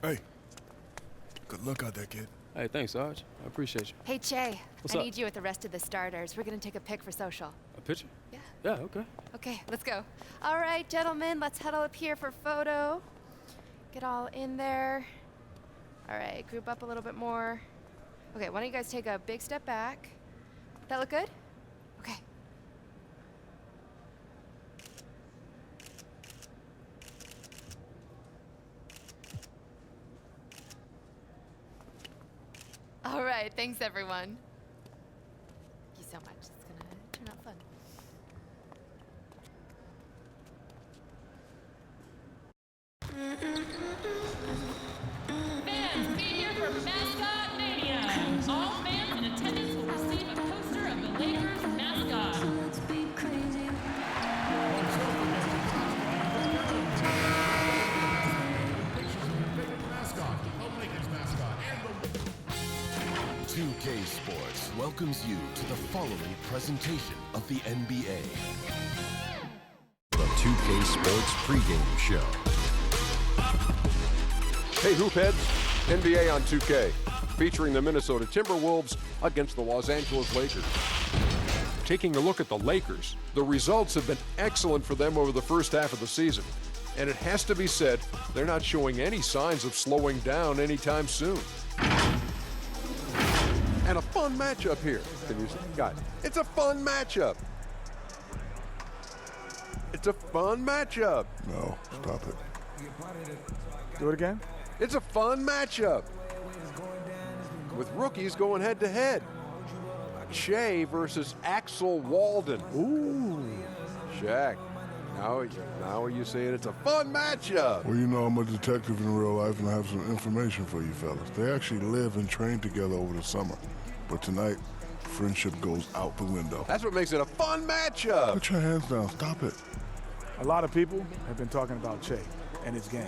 Hey, good luck out there, kid. Hey, thanks, Sarge. I appreciate you. Hey, Che. What's I up? need you with the rest of the starters. We're gonna take a pic for social. A picture? Yeah. Yeah, okay. Okay, let's go. All right, gentlemen, let's huddle up here for photo. Get all in there. All right, group up a little bit more. Okay, why don't you guys take a big step back? That look good? Okay. All right, thanks everyone. Thank you so much. It's gonna turn out fun. Fans, be here for Mascot Mania. All fans in attendance will receive a poster of the Lakers mascot. Mascot, the Lakers mascot, and the 2K Sports welcomes you to the following presentation of the NBA. The 2K Sports pregame show. Hey Hoopheads, NBA on 2K, featuring the Minnesota Timberwolves against the Los Angeles Lakers. Taking a look at the Lakers, the results have been excellent for them over the first half of the season. And it has to be said, they're not showing any signs of slowing down anytime soon. And a fun matchup here. Can you see? Guys, it's a fun matchup. It's a fun matchup. No, stop it. Do it again? It's a fun matchup with rookies going head to head. Shea versus Axel Walden. Ooh. Shaq. Now are you saying it's a fun matchup? Well, you know I'm a detective in real life, and I have some information for you fellas. They actually live and train together over the summer. But tonight, friendship goes out the window. That's what makes it a fun matchup. Put your hands down. Stop it. A lot of people have been talking about Che and his game.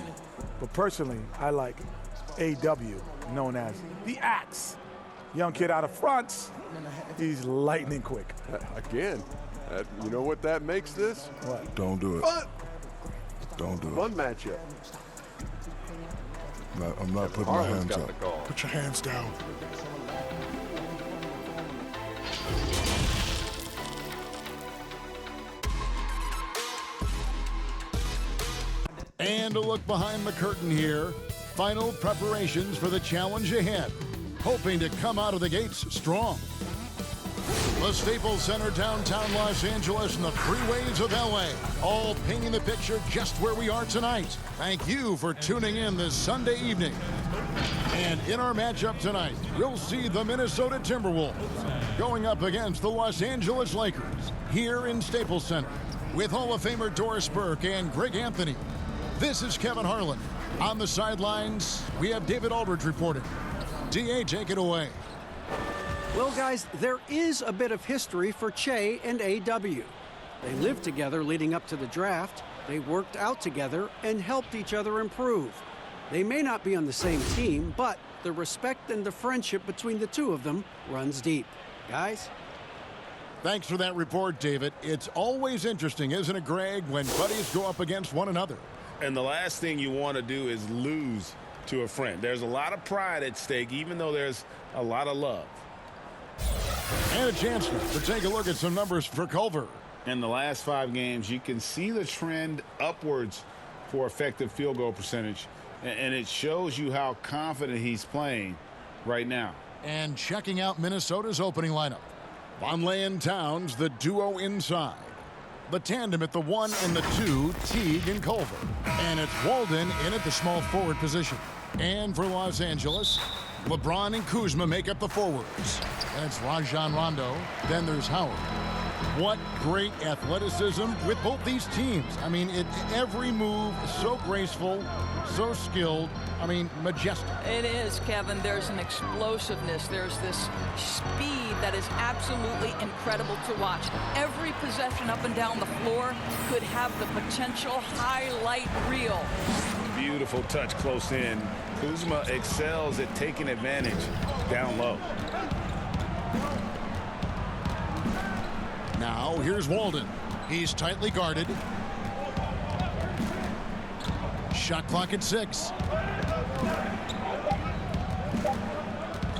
But personally, I like AW, known as the Axe. Young kid out of France. He's lightning quick. Again, you know what that makes this? What? Don't do it. Fun. Don't do it. Fun matchup. I'm not putting my Harlan's hands got the up. call. Put your hands down. And a look behind the curtain here. Final preparations for the challenge ahead. Hoping to come out of the gates strong. The Staples Center, downtown Los Angeles, and the freeways of LA, all painting the picture just where we are tonight. Thank you for tuning in this Sunday evening. And in our matchup tonight, we'll see the Minnesota Timberwolves going up against the Los Angeles Lakers here in Staples Center with Hall of Famer Doris Burke and Greg Anthony. This is Kevin Harlan. On the sidelines, we have David Aldridge reporting. DA, take it away. Well, guys, there is a bit of history for Che and AW. They lived together leading up to the draft. They worked out together and helped each other improve. They may not be on the same team, but the respect and the friendship between the two of them runs deep. Guys? Thanks for that report, David. It's always interesting, isn't it, Greg, when buddies go up against one another? And the last thing you want to do is lose to a friend. There's a lot of pride at stake, even though there's a lot of love. And a chance to take a look at some numbers for Culver. In the last 5 games, you can see the trend upwards for effective field goal percentage, and it shows you how confident he's playing right now. And checking out Minnesota's opening lineup. Vonleh and Towns, the duo inside. The tandem at the 1 and the 2, Teague and Culver. And it's Walden in at the small forward position. And for Los Angeles, LeBron and Kuzma make up the forwards. And it's Rajon Rondo. Then there's Howard. What great athleticism with both these teams. I mean, every move so graceful, so skilled. I mean, majestic. It is, Kevin. There's an explosiveness. There's this speed that is absolutely incredible to watch. Every possession up and down the floor could have the potential highlight reel. Beautiful touch close in. Kuzma excels at taking advantage down low. Now, here's Walden. He's tightly guarded. Shot clock at 6.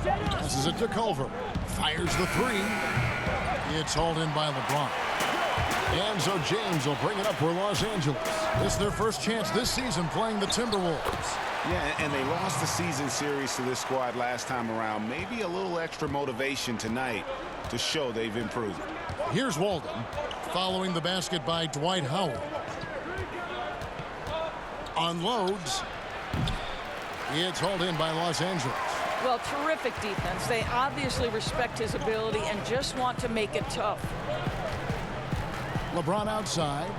Passes it to Culver. Fires the three. It's hauled in by LeBron. And so James will bring it up for Los Angeles. It's their first chance this season playing the Timberwolves. Yeah, and they lost the season series to this squad last time around. Maybe a little extra motivation tonight to show they've improved. Here's Walden, following the basket by Dwight Howard. Unloads. It's hauled in by Los Angeles. Well, terrific defense. They obviously respect his ability and just want to make it tough. LeBron outside.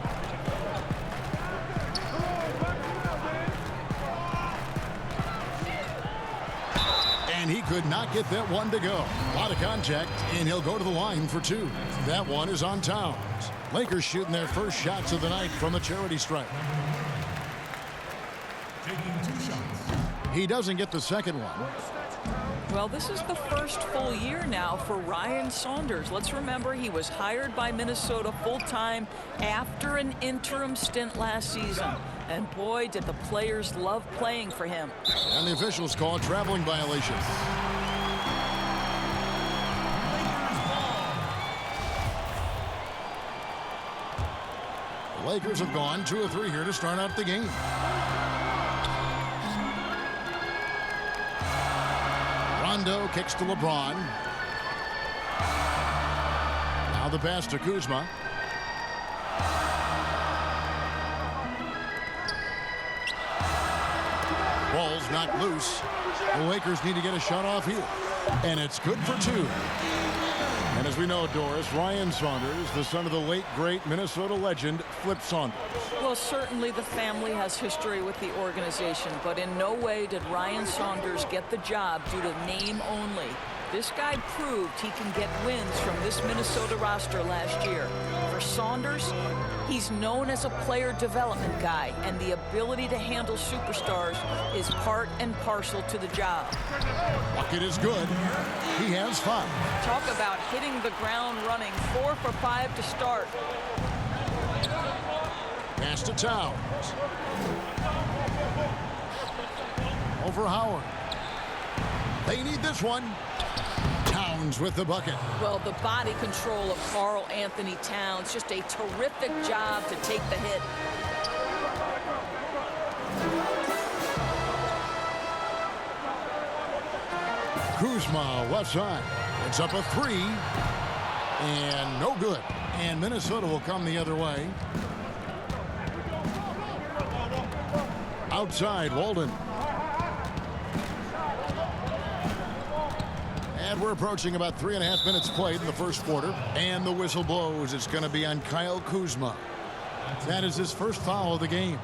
And he could not get that one to go. A lot of contact, and he'll go to the line for two. That one is on Towns. Lakers shooting their first shots of the night from the charity stripe. Taking 2 shots. He doesn't get the second one. Well, this is the first full year now for Ryan Saunders. Let's remember he was hired by Minnesota full-time after an interim stint last season. And boy, did the players love playing for him. And the officials call a traveling violation. The Lakers have gone 2 of 3 here to start out the game. Rondo kicks to LeBron. Now the pass to Kuzma. Ball's not loose. The Lakers need to get a shot off here. And it's good for 2. And as we know, Doris, Ryan Saunders, the son of the late, great Minnesota legend, Flip Saunders. Well, certainly the family has history with the organization, but in no way did Ryan Saunders get the job due to name only. This guy proved he can get wins from this Minnesota roster last year. For Saunders, he's known as a player development guy, and the ability to handle superstars is part and parcel to the job. Bucket is good. He has 5. Talk about hitting the ground running. 4 for 5 to start. Pass to Towns. Over Howard. They need this one. Towns with the bucket. Well, the body control of Karl-Anthony Towns, just a terrific job to take the hit. Kuzma left side. It's up a 3. And no good. And Minnesota will come the other way. Outside, Walden. And we're approaching about 3.5 minutes played in the first quarter. And the whistle blows. It's going to be on Kyle Kuzma. That is his first foul of the game.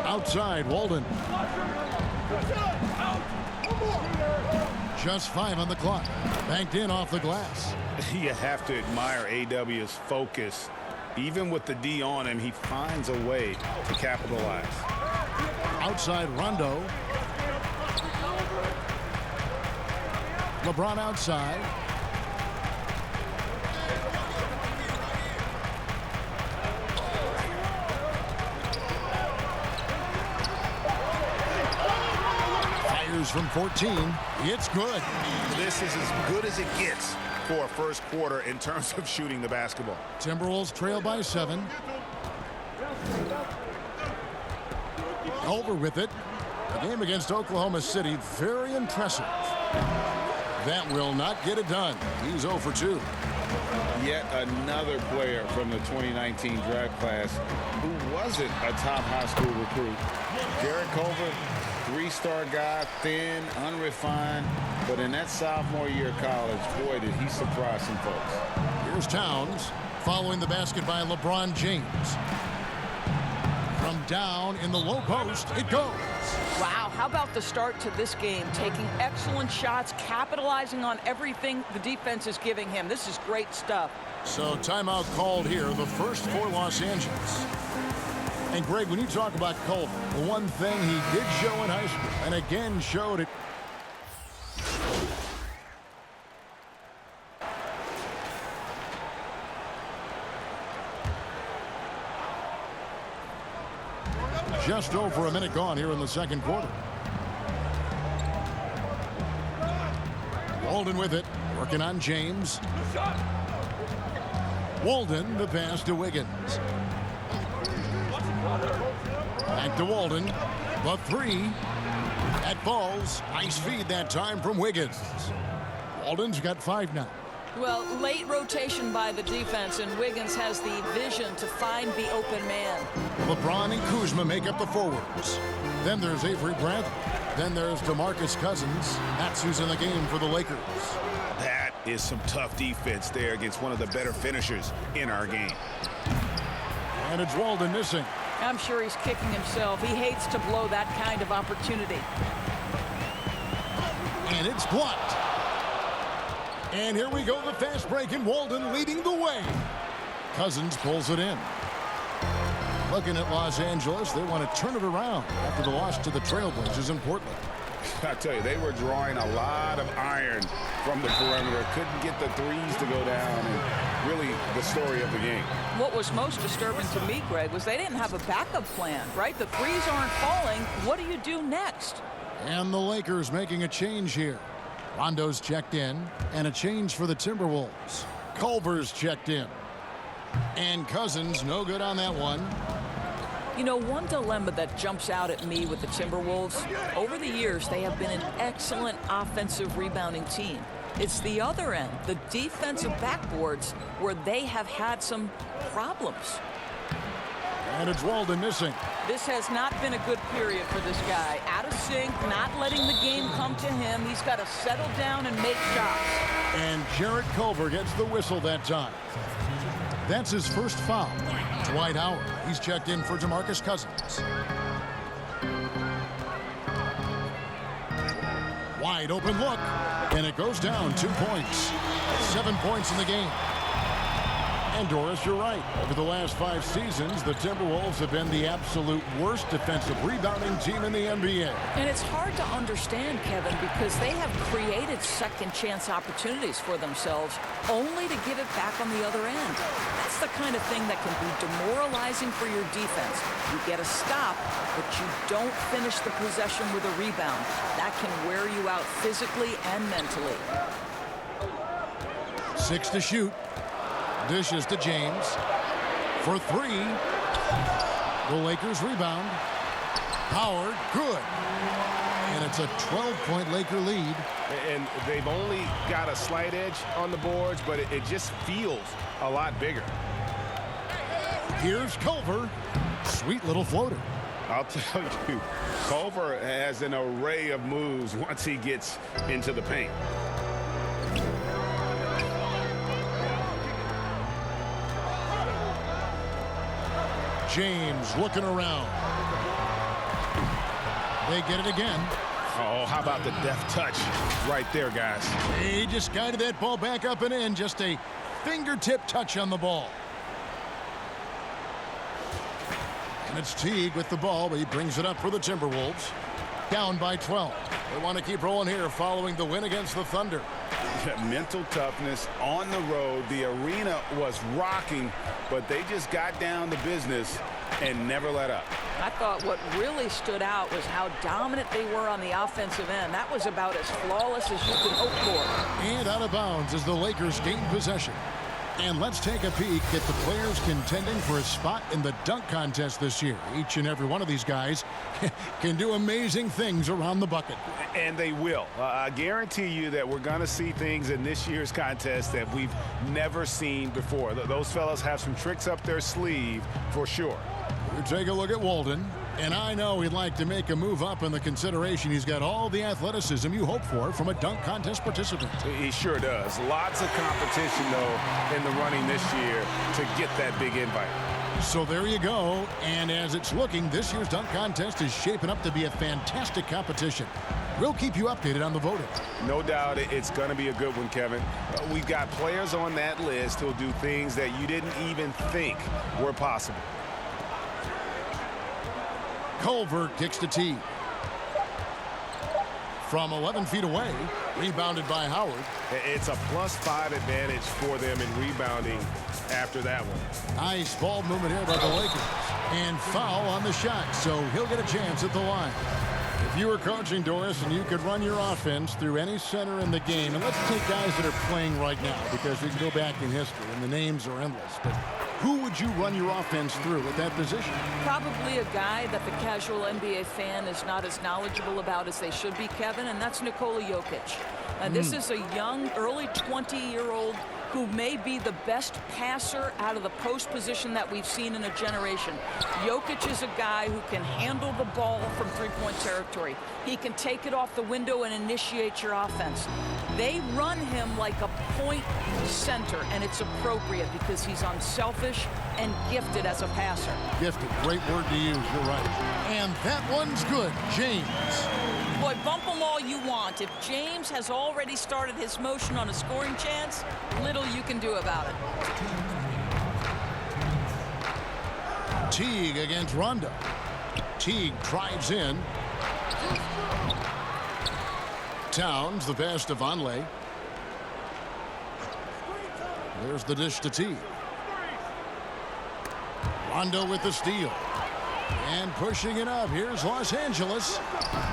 Outside, Walden. Just 5 on the clock. Banked in off the glass. You have to admire AW's focus. Even with the D on him, he finds a way to capitalize. Outside, Rondo. LeBron outside. Fires from 14. It's good. This is as good as it gets for a first quarter in terms of shooting the basketball. Timberwolves trail by 7. Over with it. The game against Oklahoma City, very impressive. That will not get it done. He's 0 for 2. Yet another player from the 2019 draft class who wasn't a top high school recruit. Garrett Culver, 3-star guy, thin, unrefined, but in that sophomore year of college, boy, did he surprise some folks. Here's Towns following the basket by LeBron James. From down in the low post, it goes. Wow, how about the start to this game? Taking excellent shots, capitalizing on everything the defense is giving him. This is great stuff. So timeout called here, the first for Los Angeles. And Greg, when you talk about Culver, the one thing he did show in high school, and again showed it. Just over a minute gone here in the second quarter. Walden with it, working on James. Walden, the pass to Wiggins. Back to Walden. The three. That falls. Nice feed that time from Wiggins. Walden's got 5 now. Well, late rotation by the defense, and Wiggins has the vision to find the open man. LeBron and Kuzma make up the forwards. Then there's Avery Bradley. Then there's DeMarcus Cousins. That's who's in the game for the Lakers. That is some tough defense there against one of the better finishers in our game. And it's Walden missing. I'm sure he's kicking himself. He hates to blow that kind of opportunity. And it's blocked. And here we go, the fast break, and Walden leading the way. Cousins pulls it in. Looking at Los Angeles, they want to turn it around after the loss to the Trailblazers in Portland. I tell you, they were drawing a lot of iron from the perimeter. Couldn't get the threes to go down, and really the story of the game. What was most disturbing to me, Greg, was they didn't have a backup plan, right? The threes aren't falling. What do you do next? And the Lakers making a change here. Rondo's checked in, and a change for the Timberwolves. Culver's checked in. And Cousins, no good on that one. You know, one dilemma that jumps out at me with the Timberwolves, over the years, they have been an excellent offensive rebounding team. It's the other end, the defensive backboards, where they have had some problems. And it's Walden missing. This has not been a good period for this guy. Out of sync, not letting the game come to him. He's got to settle down and make shots. And Jarrett Culver gets the whistle that time. That's his first foul. Dwight Howard, he's checked in for DeMarcus Cousins. Wide open look, and it goes down 2 points. 7 points in the game. And Doris, you're right. Over the last 5 seasons, the Timberwolves have been the absolute worst defensive rebounding team in the NBA. And it's hard to understand, Kevin, because they have created second chance opportunities for themselves only to give it back on the other end. That's the kind of thing that can be demoralizing for your defense. You get a stop, but you don't finish the possession with a rebound. That can wear you out physically and mentally. 6 to shoot. Dishes to James for 3. The Lakers rebound. Howard, good. And it's a 12-point Laker lead. And they've only got a slight edge on the boards, but it just feels a lot bigger. Here's Culver. Sweet little floater. I'll tell you, Culver has an array of moves once he gets into the paint. James looking around. They get it again. Oh, how about the deft touch right there, guys? He just guided that ball back up and in. Just a fingertip touch on the ball. And it's Teague with the ball, but he brings it up for the Timberwolves. Down by 12. They want to keep rolling here following the win against the Thunder. Mental toughness on the road. The arena was rocking, but they just got down to business and never let up. I thought what really stood out was how dominant they were on the offensive end. That was about as flawless as you could hope for. And out of bounds as the Lakers gain possession. And let's take a peek at the players contending for a spot in the dunk contest this year. Each and every one of these guys can do amazing things around the bucket. And they will. I guarantee you that we're going to see things in this year's contest that we've never seen before. Those fellas have some tricks up their sleeve for sure. We take a look at Walden. And I know he'd like to make a move up in the consideration. He's got all the athleticism you hope for from a dunk contest participant. He sure does. Lots of competition, though, in the running this year to get that big invite. So there you go. And as it's looking, this year's dunk contest is shaping up to be a fantastic competition. We'll keep you updated on the voting. No doubt it's going to be a good one, Kevin. We've got players on that list who'll do things that you didn't even think were possible. Culver kicks to Teague. From 11 feet away, rebounded by Howard. It's a +5 advantage for them in rebounding after that one. Nice ball movement here by the Lakers. And foul on the shot, so he'll get a chance at the line. If you were coaching, Doris, and you could run your offense through any center in the game, and let's take guys that are playing right now because we can go back in history and the names are endless, but who would you run your offense through at that position? Probably a guy that the casual NBA fan is not as knowledgeable about as they should be, Kevin, and that's Nikola Yogic. This is a young, early 20-year-old who may be the best passer out of the post position that we've seen in a generation. Jokic is a guy who can handle the ball from three-point territory. He can take it off the window and initiate your offense. They run him like a point center, and it's appropriate because he's unselfish and gifted as a passer. Gifted, great word to use, you're right. And that one's good, James. Boy, bump them all you want. If James has already started his motion on a scoring chance, little you can do about it. Teague against Rondo. Teague drives in. Towns, the pass to Vonleh. There's the dish to Teague. Rondo with the steal. And pushing it up. Here's Los Angeles.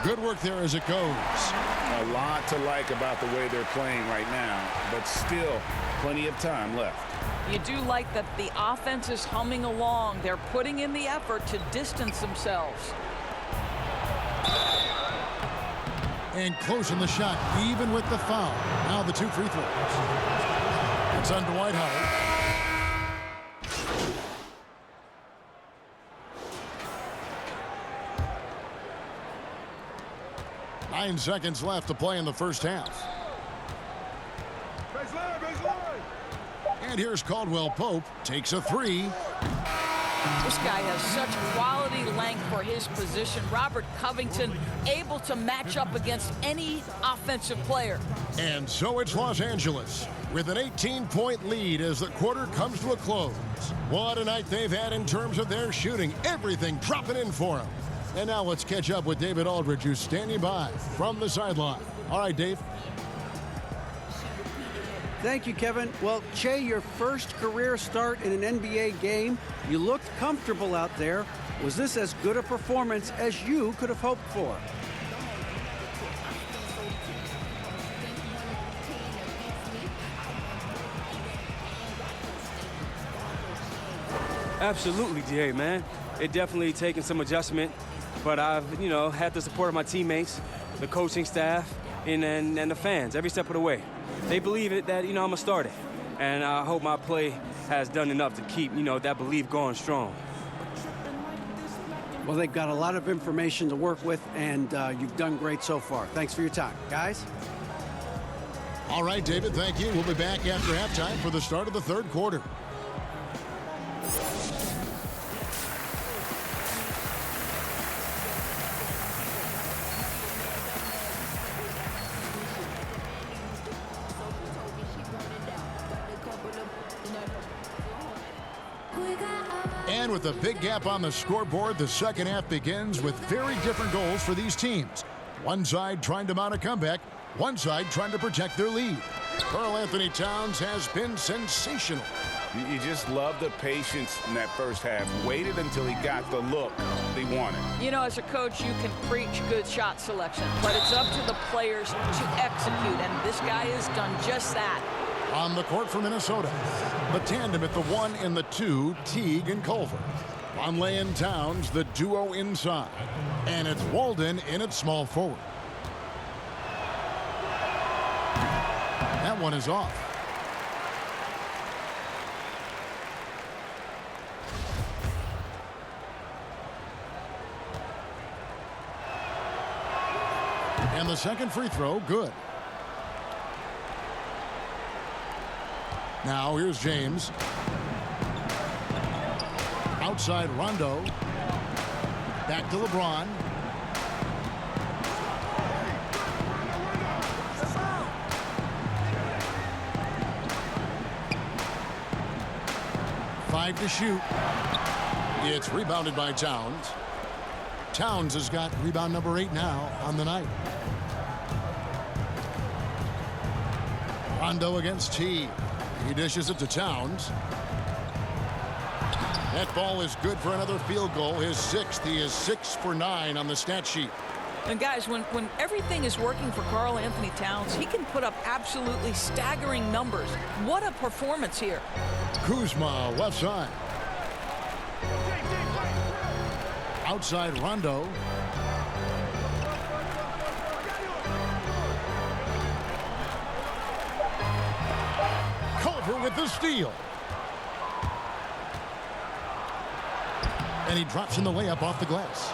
Good work there as it goes. A lot to like about the way they're playing right now, but still plenty of time left. You do like that the offense is humming along. They're putting in the effort to distance themselves. And closing the shot, even with the foul. Now the 2 free throws. It's on Dwight Howard. 9 seconds left to play in the first half. And here's Caldwell Pope, takes a 3. This guy has such quality length for his position. Robert Covington able to match up against any offensive player. And so it's Los Angeles with an 18-point lead as the quarter comes to a close. What a night they've had in terms of their shooting. Everything dropping in for them. And now let's catch up with David Aldridge, who's standing by from the sideline. All right, Dave. Thank you, Kevin. Well, Che, your first career start in an NBA game. You looked comfortable out there. Was this as good a performance as you could have hoped for? Absolutely, DA, man. It definitely taken some adjustment, but I've, had the support of my teammates, the coaching staff, and the fans every step of the way. They believe it that, I'm a starter, and I hope my play has done enough to keep, that belief going strong. Well, they've got a lot of information to work with, and you've done great so far. Thanks for your time, guys. All right, David, thank you. We'll be back after halftime for the start of the third quarter. And with a big gap on the scoreboard, the second half begins with very different goals for these teams. One side trying to mount a comeback, one side trying to protect their lead. Karl-Anthony Towns has been sensational. You just love the patience in that first half. Waited until he got the look he wanted. As a coach, you can preach good shot selection, but it's up to the players to execute, and this guy has done just that. On the court for Minnesota, the tandem at the 1 and the 2, Teague and Culver. Vonleh and Towns, the duo inside. And it's Walden in at small forward. That one is off. And the second free throw, good. Now here's James. Outside Rondo. Back to LeBron. Five to shoot. It's rebounded by Towns. Towns has got rebound number 8 now on the night. Rondo against Teague. He dishes it to Towns. That ball is good for another field goal. His 6th. He is 6 for 9 on the stat sheet. And guys, when everything is working for Karl-Anthony Towns, he can put up absolutely staggering numbers. What a performance here. Kuzma, left side. Outside Rondo. Culver with the steal. And he drops in the layup off the glass.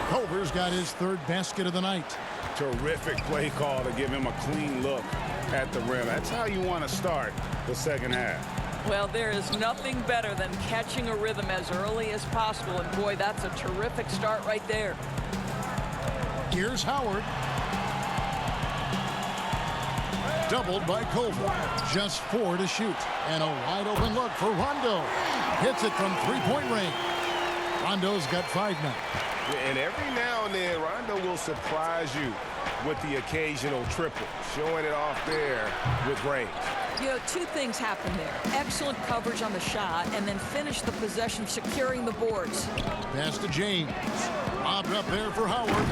Culver's got his 3rd basket of the night. Terrific play call to give him a clean look at the rim. That's how you want to start the second half. Well, there is nothing better than catching a rhythm as early as possible. And boy, that's a terrific start right there. Here's Howard. Doubled by Culver. Just 4 to shoot. And a wide open look for Rondo. Hits it from 3-point range. Rondo's got 5 now. And every now and then, Rondo will surprise you with the occasional triple, showing it off there with range. You know, 2 things happen there. Excellent coverage on the shot, and then finish the possession securing the boards. Pass to James. Lobbed up there for Howard.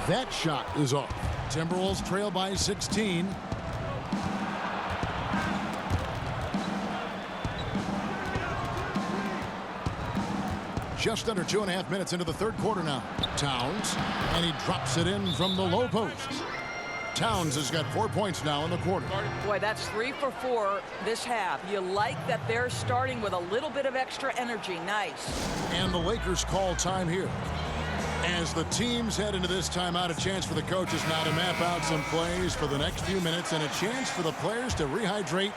That shot is off. Timberwolves trail by 16. Just under 2.5 minutes into the 3rd quarter now. Towns, and he drops it in from the low post. Towns has got 4 points now in the quarter. Boy, that's 3 for 4 this half. You like that they're starting with a little bit of extra energy. Nice. And the Lakers call time here. As the teams head into this timeout, a chance for the coaches now to map out some plays for the next few minutes and a chance for the players to rehydrate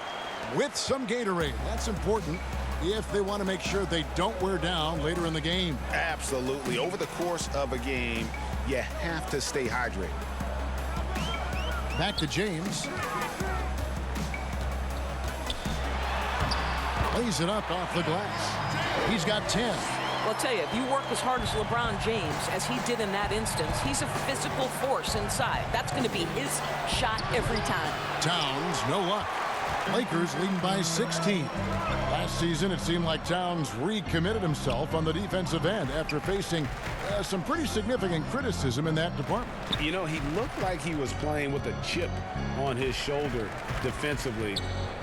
with some Gatorade. That's important if they want to make sure they don't wear down later in the game. Absolutely. Over the course of a game, you have to stay hydrated. Back to James. Lays it up off the glass. He's got 10. Well, I'll tell you, if you work as hard as LeBron James, as he did in that instance, he's a physical force inside. That's going to be his shot every time. Towns, no luck. Lakers leading by 16. Last season, it seemed like Towns recommitted himself on the defensive end after facing some pretty significant criticism in that department. You know, he looked like he was playing with a chip on his shoulder defensively.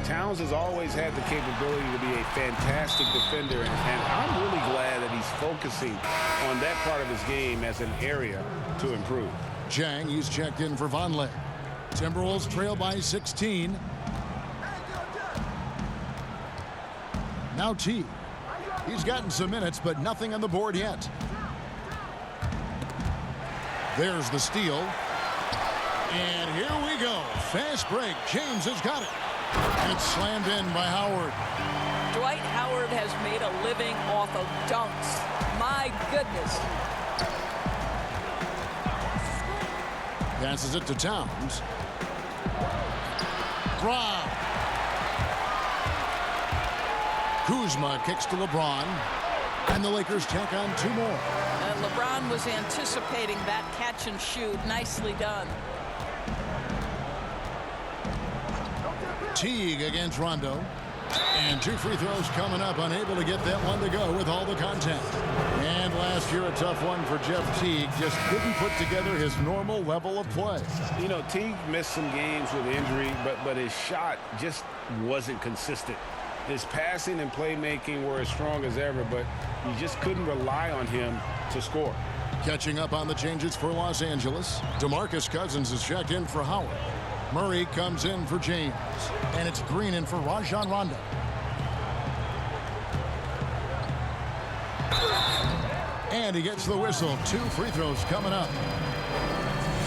Towns has always had the capability to be a fantastic defender, and I'm really glad that he's focusing on that part of his game as an area to improve. Jang, he's checked in for Vonleh. Timberwolves trail by 16. Now T. He's gotten some minutes, but nothing on the board yet. There's the steal. And here we go. Fast break. James has got it. And it's slammed in by Howard. Dwight Howard has made a living off of dunks. My goodness. Passes it to Towns. Rob. Kuzma kicks to LeBron. And the Lakers tack on 2 more. And LeBron was anticipating that catch and shoot. Nicely done. Teague against Rondo. And 2 free throws coming up. Unable to get that one to go with all the contact. And last year, a tough one for Jeff Teague. Just couldn't put together his normal level of play. You know, Teague missed some games with injury, but his shot just wasn't consistent. His passing and playmaking were as strong as ever, but you just couldn't rely on him to score. Catching up on the changes for Los Angeles. DeMarcus Cousins is checked in for Howard. Murray comes in for James. And it's Green in for Rajon Rondo. And he gets the whistle. 2 free throws coming up.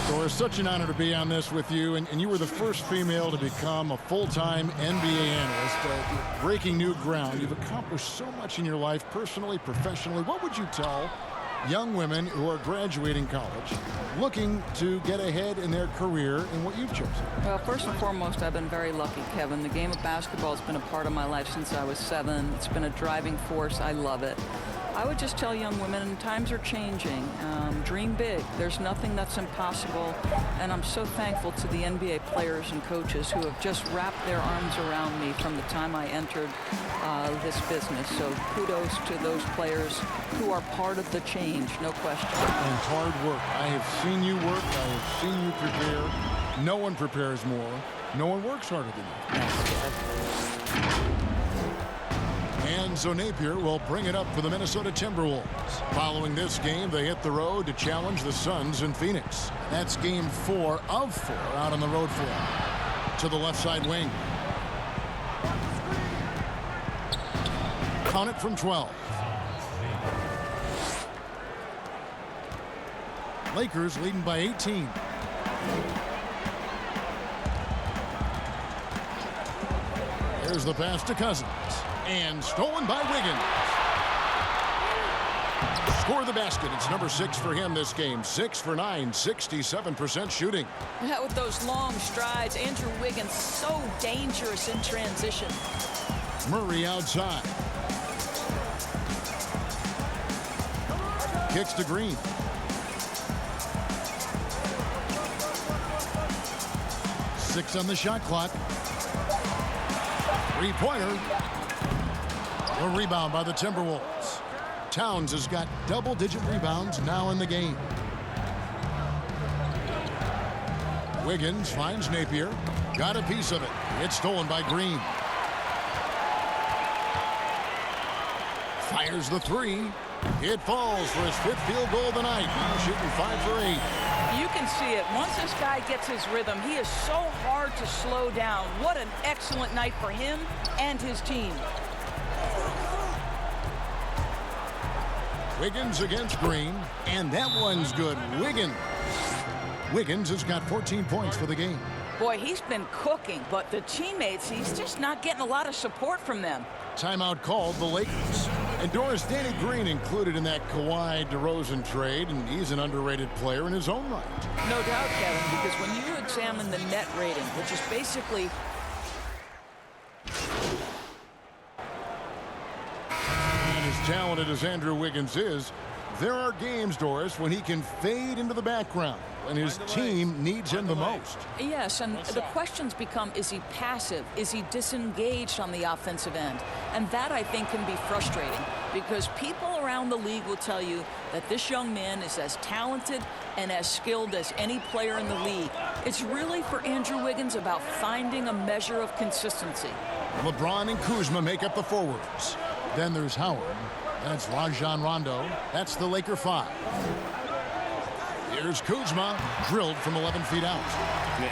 So it's such an honor to be on this with you. And you were the first female to become a full-time NBA analyst. Breaking new ground. You've accomplished so much in your life, personally, professionally. What would you tell young women who are graduating college, looking to get ahead in their career in what you've chosen? Well, first and foremost, I've been very lucky, Kevin. The game of basketball has been a part of my life since I was 7. It's been a driving force. I love it. I would just tell young women, times are changing. Dream big. There's nothing that's impossible. And I'm so thankful to the NBA players and coaches who have just wrapped their arms around me from the time I entered this business. So kudos to those players who are part of the change, no question. And hard work. I have seen you work. I have seen you prepare. No one prepares more. No one works harder than you. And so Napier will bring it up for the Minnesota Timberwolves. Following this game, they hit the road to challenge the Suns in Phoenix. That's game 4 of 4 out on the road for them. To the left side wing. Count it from 12. Lakers leading by 18. There's the pass to Cousins. And stolen by Wiggins. Score the basket. It's number 6 for him this game. 6 for 9, 67% shooting. Yeah, with those long strides, Andrew Wiggins so dangerous in transition. Murray outside. Kicks to Green. Six on the shot clock. Three-pointer. A rebound by the Timberwolves. Towns has got double-digit rebounds now in the game. Wiggins finds Napier. Got a piece of it. It's stolen by Green. Fires the three. It falls for his 5th field goal of the night. Now shooting 5 for 8. You can see it. Once this guy gets his rhythm, he is so hard to slow down. What an excellent night for him and his team. Wiggins against Green, and that one's good. Wiggins has got 14 points for the game. Boy, he's been cooking, but the teammates, he's just not getting a lot of support from them. Timeout called the Lakers. And Doris, Danny Green included in that Kawhi DeRozan trade, and he's an underrated player in his own right. No doubt, Kevin, because when you examine the net rating, which is basically... And as talented as Andrew Wiggins is, there are games, Doris, when he can fade into the background when his team needs him the most. Yes, and the questions become, is he passive? Is he disengaged on the offensive end? And that, I think, can be frustrating because people around the league will tell you that this young man is as talented and as skilled as any player in the league. It's really, for Andrew Wiggins, about finding a measure of consistency. LeBron and Kuzma make up the forwards. Then there's Howard. That's Rajon Rondo. That's the Laker 5. Here's Kuzma, drilled from 11 feet out.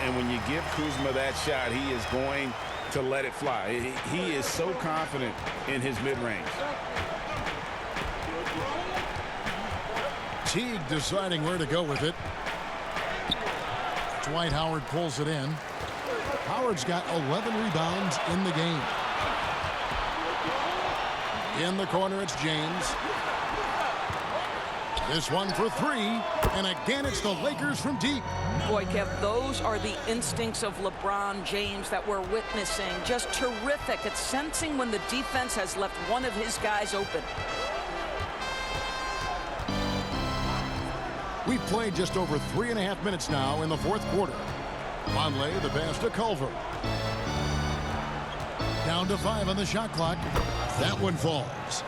And when you give Kuzma that shot, he is going to let it fly. He is so confident in his mid-range. Teague deciding where to go with it. Dwight Howard pulls it in. Howard's got 11 rebounds in the game. In the corner, it's James. This one for 3, and again it's the Lakers from deep. Boy, Kev, those are the instincts of LeBron James that we're witnessing. Just terrific at sensing when the defense has left one of his guys open. We've played just over 3.5 minutes now in the 4th quarter. Vonleh, the pass to Culver. Down to 5 on the shot clock. That one falls.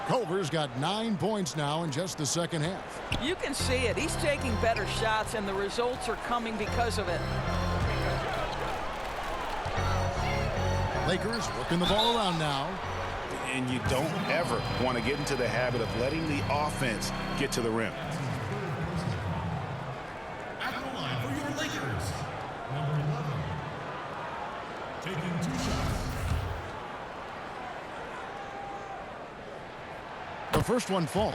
Culver's got 9 points now in just the second half. You can see it. He's taking better shots, and the results are coming because of it. Lakers working the ball around now. And you don't ever want to get into the habit of letting the offense get to the rim. At the line for your Lakers, number 11, taking 2 shots. The first one falls.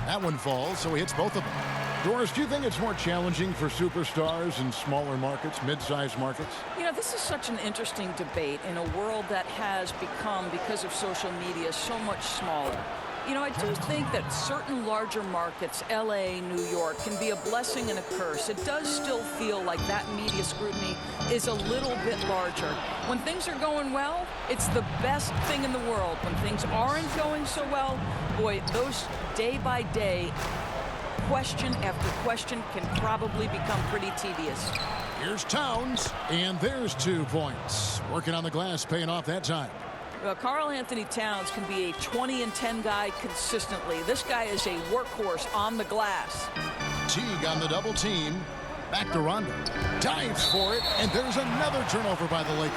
That one falls, so he hits both of them. Doris, do you think it's more challenging for superstars in smaller markets, mid-sized markets? You know, this is such an interesting debate in a world that has become, because of social media, so much smaller. You know, I do think that certain larger markets, LA, New York, can be a blessing and a curse. It does still feel like that media scrutiny is a little bit larger. When things are going well, it's the best thing in the world. When things aren't going so well, boy, those day-by-day, question after question can probably become pretty tedious. Here's Towns, and there's 2 points. Working on the glass, paying off that time. Karl-Anthony Towns can be a 20-10 guy consistently. This guy is a workhorse on the glass. Teague on the double team. Back to Rondo. Dives for it, and there's another turnover by the Lakers.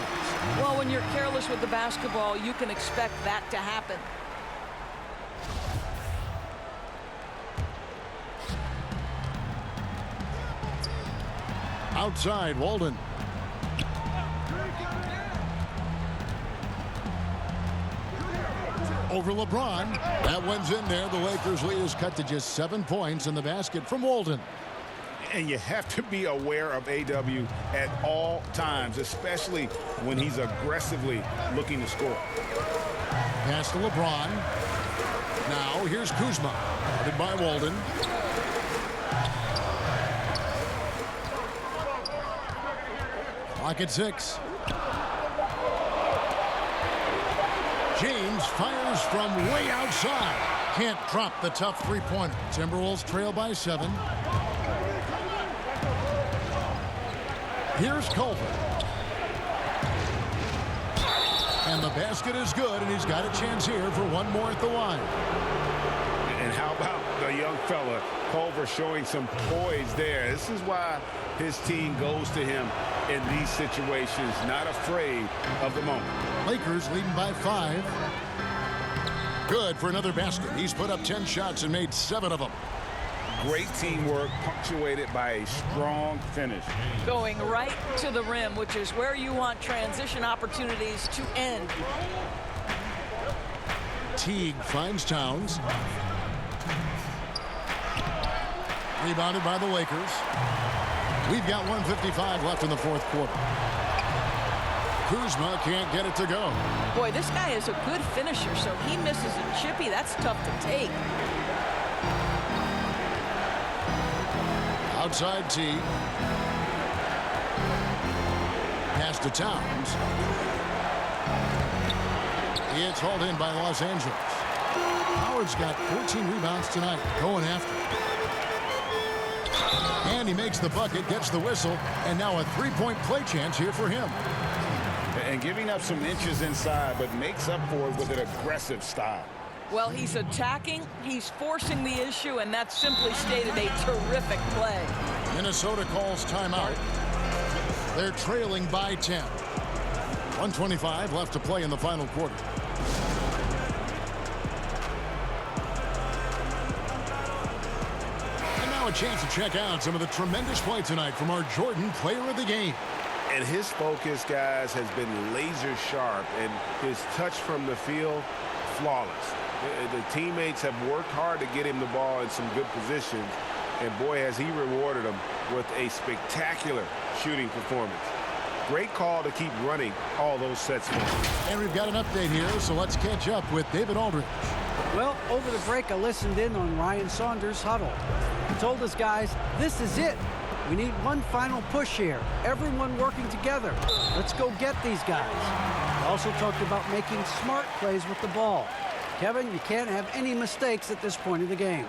Well, when you're careless with the basketball, you can expect that to happen. Outside, Walden. Over LeBron. That one's in there. The Lakers lead is cut to just 7 points in the basket from Walden. And you have to be aware of AW at all times, especially when he's aggressively looking to score. Pass to LeBron. Now here's Kuzma. Guarded by Walden. Clock at 6. James fires from way outside. Can't drop the tough three-pointer. Timberwolves trail by 7. Here's Culver. And the basket is good, and he's got a chance here for one more at the line. And how about the young fella, Culver, showing some poise there. This is why his team goes to him in these situations, not afraid of the moment. Lakers leading by 5. Good for another basket. He's put up 10 shots and made 7 of them. Great teamwork punctuated by a strong finish. Going right to the rim, which is where you want transition opportunities to end. Teague finds Towns. Rebounded by the Lakers. We've got 1:55 left in the fourth quarter. Kuzma can't get it to go. Boy, this guy is a good finisher, so he misses a chippy. That's tough to take. Outside Teague. Pass to Towns. It's hauled in by Los Angeles. Howard's got 14 rebounds tonight, going after. And he makes the bucket, gets the whistle, and now a three-point play chance here for him. And giving up some inches inside, but makes up for it with an aggressive style. Well, he's attacking, he's forcing the issue, and that's simply stated a terrific play. Minnesota calls timeout. They're trailing by 10. 1:25 left to play in the final quarter. And now a chance to check out some of the tremendous play tonight from our Jordan Player of the Game. And his focus, guys, has been laser sharp, and his touch from the field, flawless. The teammates have worked hard to get him the ball in some good positions, and boy, has he rewarded them with a spectacular shooting performance. Great call to keep running all those sets for him. And we've got an update here, so let's catch up with David Aldridge. Well, over the break, I listened in on Ryan Saunders' huddle. He told his guys, this is it. We need one final push here. Everyone working together. Let's go get these guys. He also talked about making smart plays with the ball. Kevin, you can't have any mistakes at this point of the game.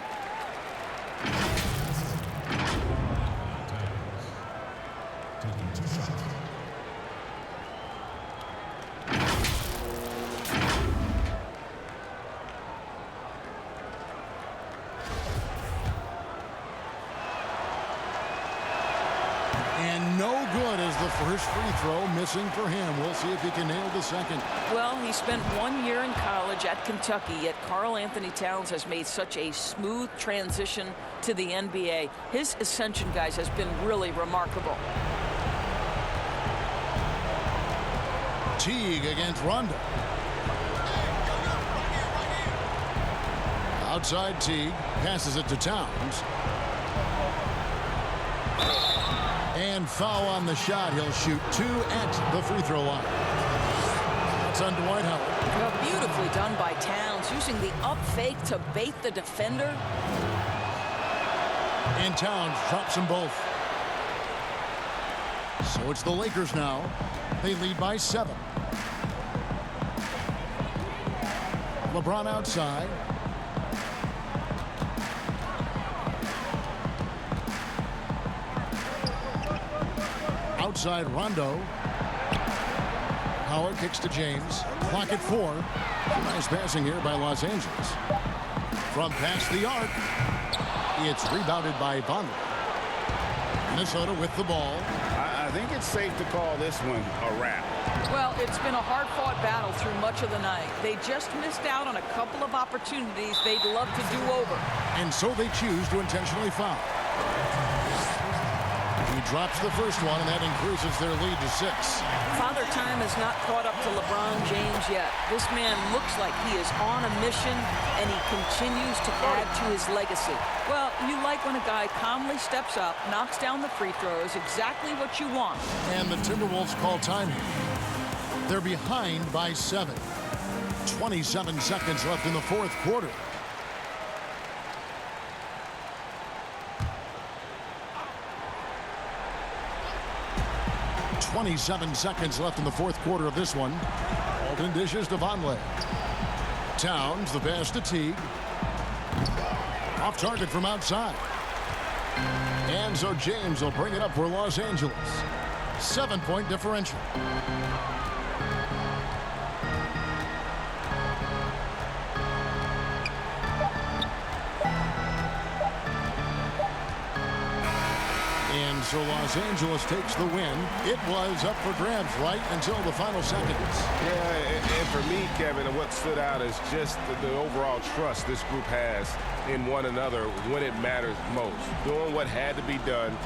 And no good as the first free throw missing for him. We'll see if he can nail the second. Well, he spent 1 year in college at Kentucky, yet Karl-Anthony Towns has made such a smooth transition to the NBA. His ascension, guys, has been really remarkable. Teague against Rondo. Outside Teague, passes it to Towns. And foul on the shot. He'll shoot 2 at the free throw line. That's on Dwight Howard. Well, beautifully done by Towns. He's using the up fake to bait the defender. And Towns drops them both. So it's the Lakers now. They lead by 7. LeBron outside. Outside Rondo. Howard kicks to James. Clock at 4. Nice passing here by Los Angeles. From past the arc. It's rebounded by Vonleh. Minnesota with the ball. I think it's safe to call this one a wrap. Well, it's been a hard-fought battle through much of the night. They just missed out on a couple of opportunities they'd love to do over. And so they choose to intentionally foul. He drops the first one, and that increases their lead to 6. Father Time has not caught up to LeBron James yet. This man looks like he is on a mission, and he continues to add to his legacy. Well, you like when a guy calmly steps up, knocks down the free throws, exactly what you want. And the Timberwolves call time here. They're behind by 7. 27 seconds left in the 4th quarter. .27 seconds left in the 4th quarter of this one. Alton dishes to Vonleh. Towns, the pass to Teague. Off target from outside. And so James will bring it up for Los Angeles. 7-point differential. And so Los Angeles takes the win. It was up for grabs right until the final seconds. Yeah, and for me, Kevin, what stood out is just the overall trust this group has in one another when it matters most. Doing what had to be done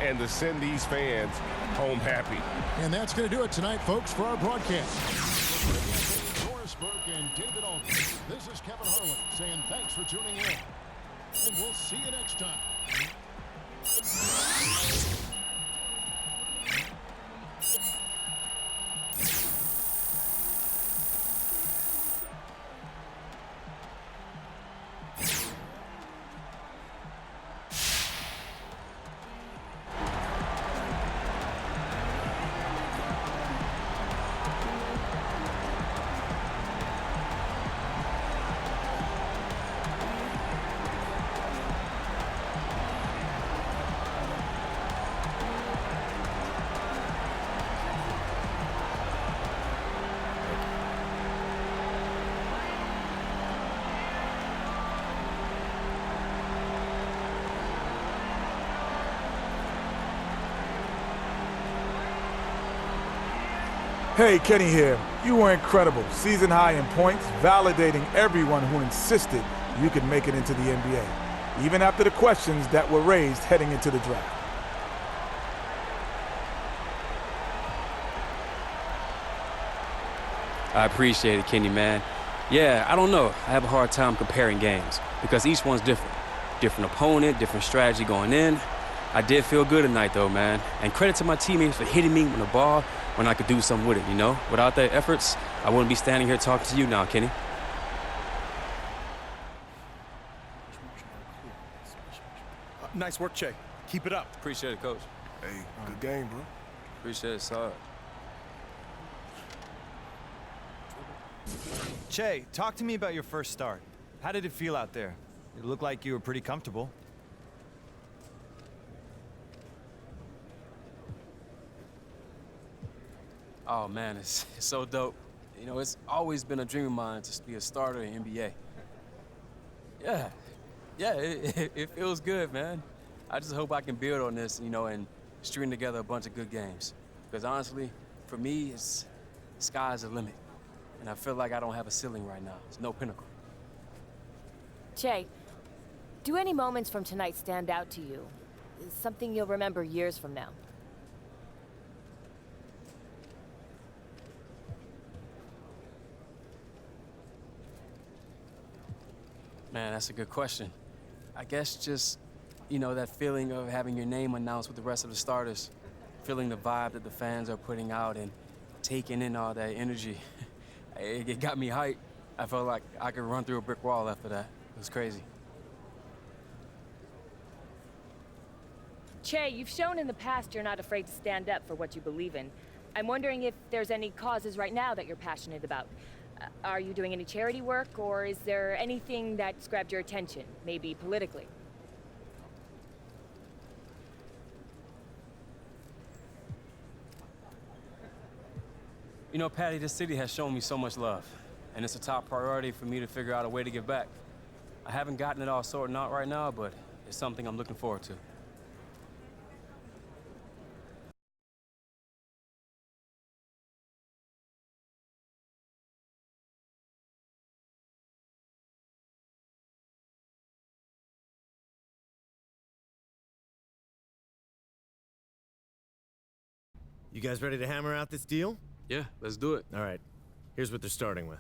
and to send these fans home happy. And that's going to do it tonight, folks, for our broadcast. Doris Burke and David Alton. This is Kevin Harlan saying thanks for tuning in. And we'll see you next time. Hey, Kenny here. You were incredible. Season high in points, validating everyone who insisted you could make it into the NBA, even after the questions that were raised heading into the draft. I appreciate it, Kenny, man. Yeah, I don't know. I have a hard time comparing games because each one's different. Different opponent, different strategy going in. I did feel good tonight, though, man. And credit to my teammates for hitting me on the ball when I could do something with it, you know? Without their efforts, I wouldn't be standing here talking to you now, Kenny. Nice work, Che. Keep it up. Appreciate it, Coach. Hey, good game, bro. Appreciate it, sorry. Che, talk to me about your first start. How did it feel out there? It looked like you were pretty comfortable. Oh, man, it's so dope. You know, it's always been a dream of mine to be a starter in NBA. Yeah, it feels good, man. I just hope I can build on this, you know, and string together a bunch of good games. Because honestly, for me, it's sky's the limit. And I feel like I don't have a ceiling right now. There's no pinnacle. Che, do any moments from tonight stand out to you? Something you'll remember years from now? Man, that's a good question. I guess just, you know, that feeling of having your name announced with the rest of the starters, feeling the vibe that the fans are putting out and taking in all that energy. It got me hyped. I felt like I could run through a brick wall after that. It was crazy. Che, you've shown in the past you're not afraid to stand up for what you believe in. I'm wondering if there's any causes right now that you're passionate about. Are you doing any charity work, or is there anything that's grabbed your attention, maybe politically? You know, Patty, this city has shown me so much love, and it's a top priority for me to figure out a way to give back. I haven't gotten it all sorted out right now, but it's something I'm looking forward to. You guys ready to hammer out this deal? Yeah, let's do it. All right. Here's what they're starting with.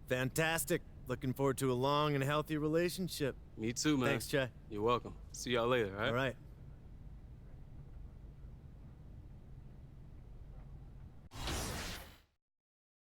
Fantastic. Looking forward to a long and healthy relationship. Me too, man. Thanks, Che. You're welcome. See y'all later, all right? All right.